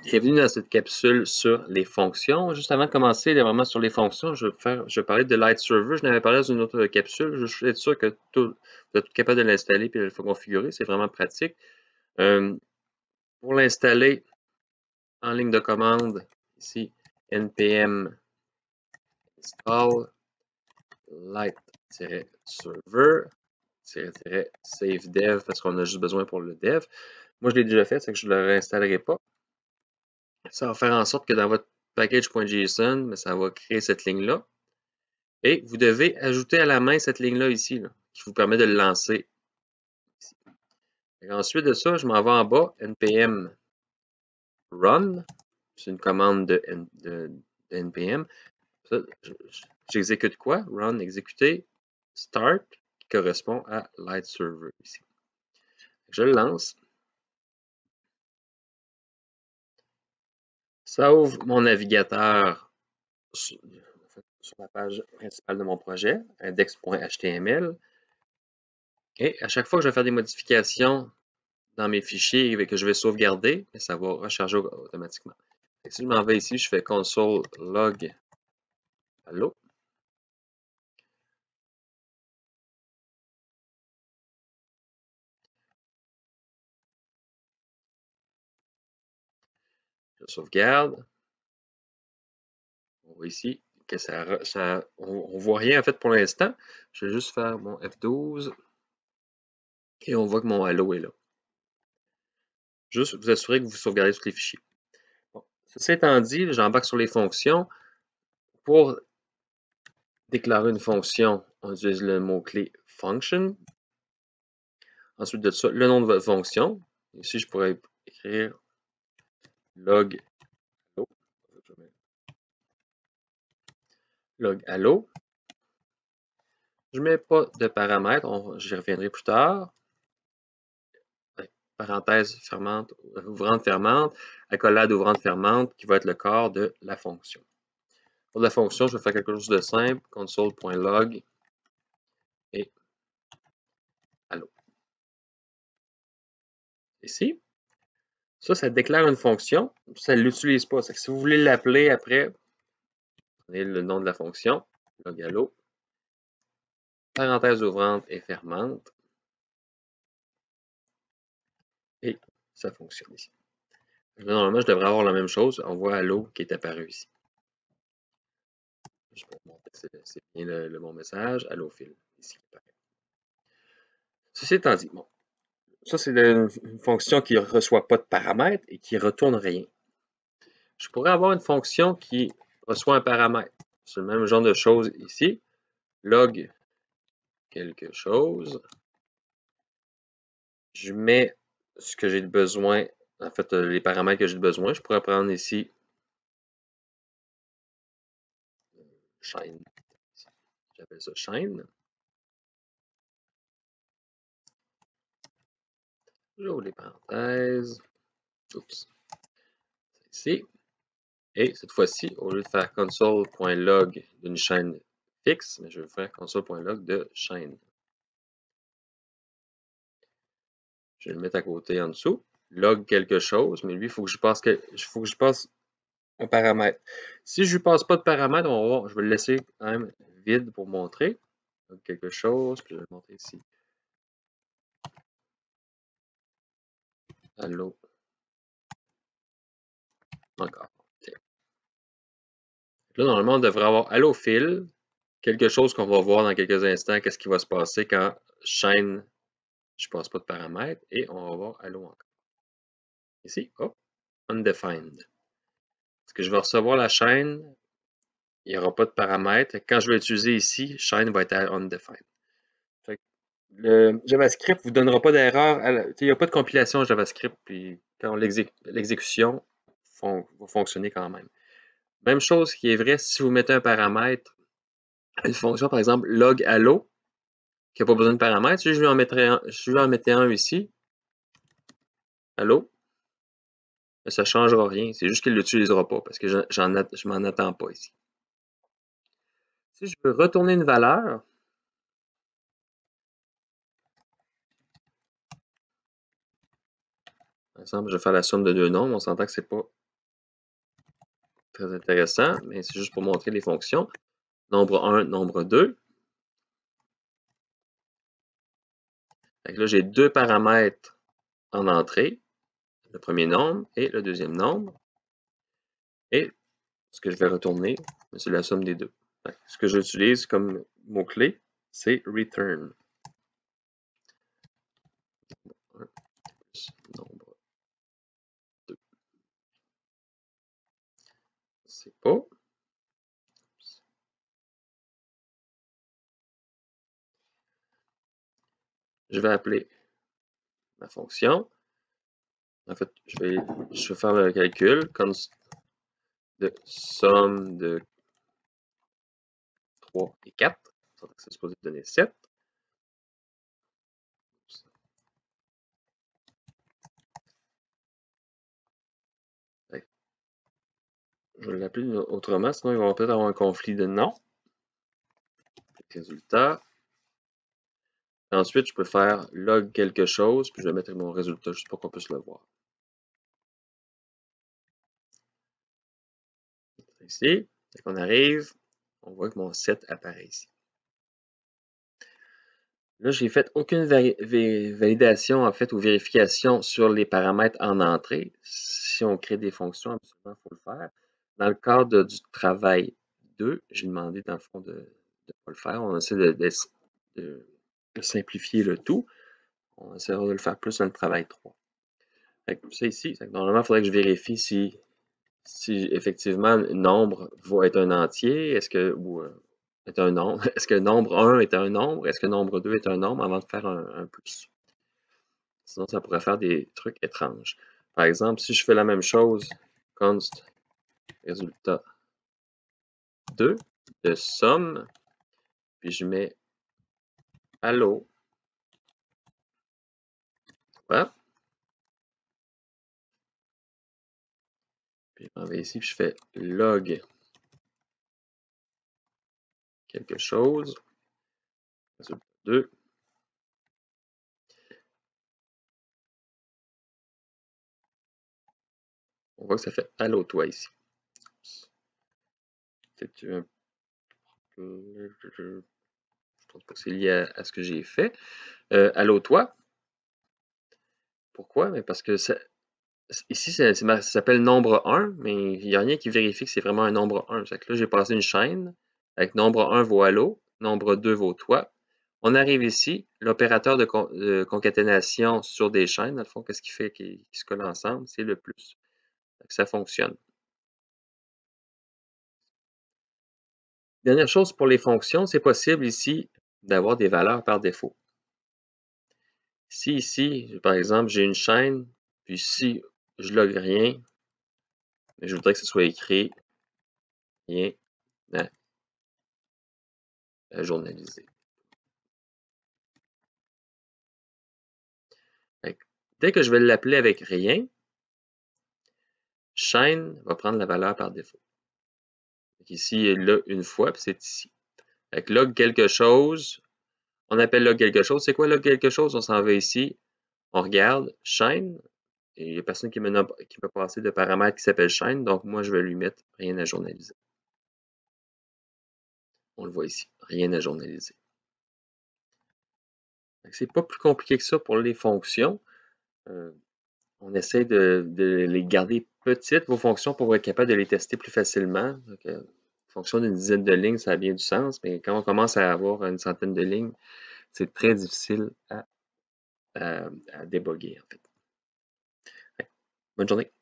Bienvenue dans cette capsule sur les fonctions. Juste avant de commencer vraiment sur les fonctions, je vais parler de Light Server. Je n'avais parlé dans une autre capsule. Je suis sûr que vous êtes capable de l'installer et de le configurer. C'est vraiment pratique. Pour l'installer en ligne de commande, ici, npm install light-server-save dev parce qu'on a juste besoin pour le dev. Moi, je l'ai déjà fait, c'est que je ne le réinstallerai pas. Ça va faire en sorte que dans votre package.json, ça va créer cette ligne-là. Et vous devez ajouter à la main cette ligne-là ici, qui vous permet de le lancer. Ici. Ensuite de ça, je m'en vais en bas, npm run. C'est une commande de npm. J'exécute quoi? Run, exécuter, start, qui correspond à Light Server ici. Je le lance. Ça ouvre mon navigateur sur la page principale de mon projet, index.html. Et à chaque fois que je vais faire des modifications dans mes fichiers et que je vais sauvegarder, ça va recharger automatiquement. Et si je m'en vais ici, je fais console log hello. Je sauvegarde. On voit ici que on voit rien en fait pour l'instant. Je vais juste faire mon F12 et on voit que mon hello est là. Juste vous assurer que vous sauvegardez tous les fichiers. Bon. Ceci étant dit, j'embarque sur les fonctions. Pour déclarer une fonction, on utilise le mot-clé function. Ensuite de ça, le nom de votre fonction. Ici, je pourrais écrire log hello. Log hello. Je ne mets pas de paramètres, j'y reviendrai plus tard. Parenthèse fermante, ouvrante fermante, accolade ouvrante fermante, qui va être le corps de la fonction. Pour la fonction, je vais faire quelque chose de simple, console.log et hello. Ici, ça déclare une fonction, ça ne l'utilise pas. Si vous voulez l'appeler après, prenez le nom de la fonction, log hello, parenthèse ouvrante et fermante, et ça fonctionne ici. Normalement, je devrais avoir la même chose. On voit hello qui est apparu ici. Je peux montrer que c'est bien le bon message. Hello fil, ici qui apparaît. Ceci étant dit, bon, ça c'est une fonction qui ne reçoit pas de paramètres et qui ne retourne rien. Je pourrais avoir une fonction qui reçoit un paramètre. C'est le même genre de choses ici. Log quelque chose. Je mets ce que j'ai besoin, en fait, les paramètres que j'ai besoin. Je pourrais prendre ici shine. J'appelle ça shine. J'ouvre les parenthèses. Oups. C'est ici. Et cette fois-ci, au lieu de faire console.log d'une chaîne fixe, je vais faire console.log de chaîne. Je vais le mettre à côté en dessous. Log quelque chose, mais lui, il faut que je passe un paramètre. Si je ne passe pas de paramètre, on va voir, je vais le laisser quand même vide pour montrer. Log quelque chose, puis je vais le montrer ici. Hello. Encore. Okay. Là, normalement, on devrait avoir hello fil, quelque chose qu'on va voir dans quelques instants, qu'est-ce qui va se passer quand chaîne, je ne passe pas de paramètres, et on va voir hello encore. Ici, hop, undefined. Parce que je vais recevoir la chaîne, il n'y aura pas de paramètres. Quand je vais utiliser ici, chaîne va être à undefined. Fait que le JavaScript ne vous donnera pas d'erreur. Il n'y a pas de compilation JavaScript, puis quand l'exécution va fonctionner quand même. Même chose qui est vrai si vous mettez un paramètre, une fonction par exemple log hello, qui n'a pas besoin de paramètres. Si je lui en mettais un ici, hello, ça ne changera rien. C'est juste qu'il ne l'utilisera pas parce que je ne m'en attends pas ici. Si je veux retourner une valeur, par exemple, je vais faire la somme de deux nombres, on s'entend que ce n'est pas très intéressant, mais c'est juste pour montrer les fonctions. Nombre 1, nombre 2. Donc là, j'ai deux paramètres en entrée, le premier nombre et le deuxième nombre. Et ce que je vais retourner, c'est la somme des deux. Donc, ce que j'utilise comme mot-clé, c'est return. 1 plus nombre 2. C'est pas. Je vais appeler ma fonction. En fait, je vais faire le calcul comme de somme de 3 et 4. C'est supposé donner 7. Je vais l'appeler autrement, sinon ils vont peut-être avoir un conflit de nom. Résultat. Ensuite, je peux faire log quelque chose, puis je vais mettre mon résultat juste pour qu'on puisse le voir. Ici, dès qu'on arrive, on voit que mon 7 apparaît ici. Là, j'ai fait aucune validation en fait ou vérification sur les paramètres en entrée. Si on crée des fonctions, absolument, il faut le faire. Dans le cadre du travail 2, j'ai demandé dans le fond de ne pas le faire. On essaie de simplifier le tout. On essaiera de le faire plus dans le travail 3. Ça ici, normalement, il faudrait que je vérifie si effectivement le nombre va être un entier, est-ce que est un nombre, est-ce que nombre 1 est un nombre, est-ce que nombre 2 est un nombre avant de faire un plus. Sinon, ça pourrait faire des trucs étranges. Par exemple, si je fais la même chose, const résultat 2 de somme, puis je mets allo. Voilà. Puis je m'en vais ici, puis je fais log quelque chose. Résultat 2. On voit que ça fait allo toi ici. Je pense pas que c'est lié à ce que j'ai fait. Allo toi. Pourquoi? Parce que ici, ça s'appelle nombre 1, mais il n'y a rien qui vérifie que c'est vraiment un nombre 1. Que là, j'ai passé une chaîne avec nombre 1 vaut allo, nombre 2 vaut toi. On arrive ici, l'opérateur de concaténation sur des chaînes, dans le fond, qu'est-ce qui fait qu'ils se collent ensemble? C'est le plus. Ça fonctionne. Dernière chose pour les fonctions, c'est possible ici d'avoir des valeurs par défaut. Si ici, par exemple, j'ai une chaîne, puis si je log rien, mais je voudrais que ce soit écrit rien à journaliser. Dès que je vais l'appeler avec rien, chaîne va prendre la valeur par défaut. Donc ici, il est là une fois, puis c'est ici. Avec log quelque chose, on appelle log quelque chose. C'est quoi log quelque chose? On s'en va ici, on regarde chaîne, et il n'y a personne qui m'a passé de paramètre qui s'appelle chaîne, donc moi je vais lui mettre rien à journaliser. On le voit ici, rien à journaliser. C'est pas plus compliqué que ça pour les fonctions. On essaie de les garder petites, vos fonctions, pour être capable de les tester plus facilement. Donc, fonction d'une dizaine de lignes, ça a bien du sens, mais quand on commence à avoir une centaine de lignes, c'est très difficile à déboguer, en fait. Bonne journée.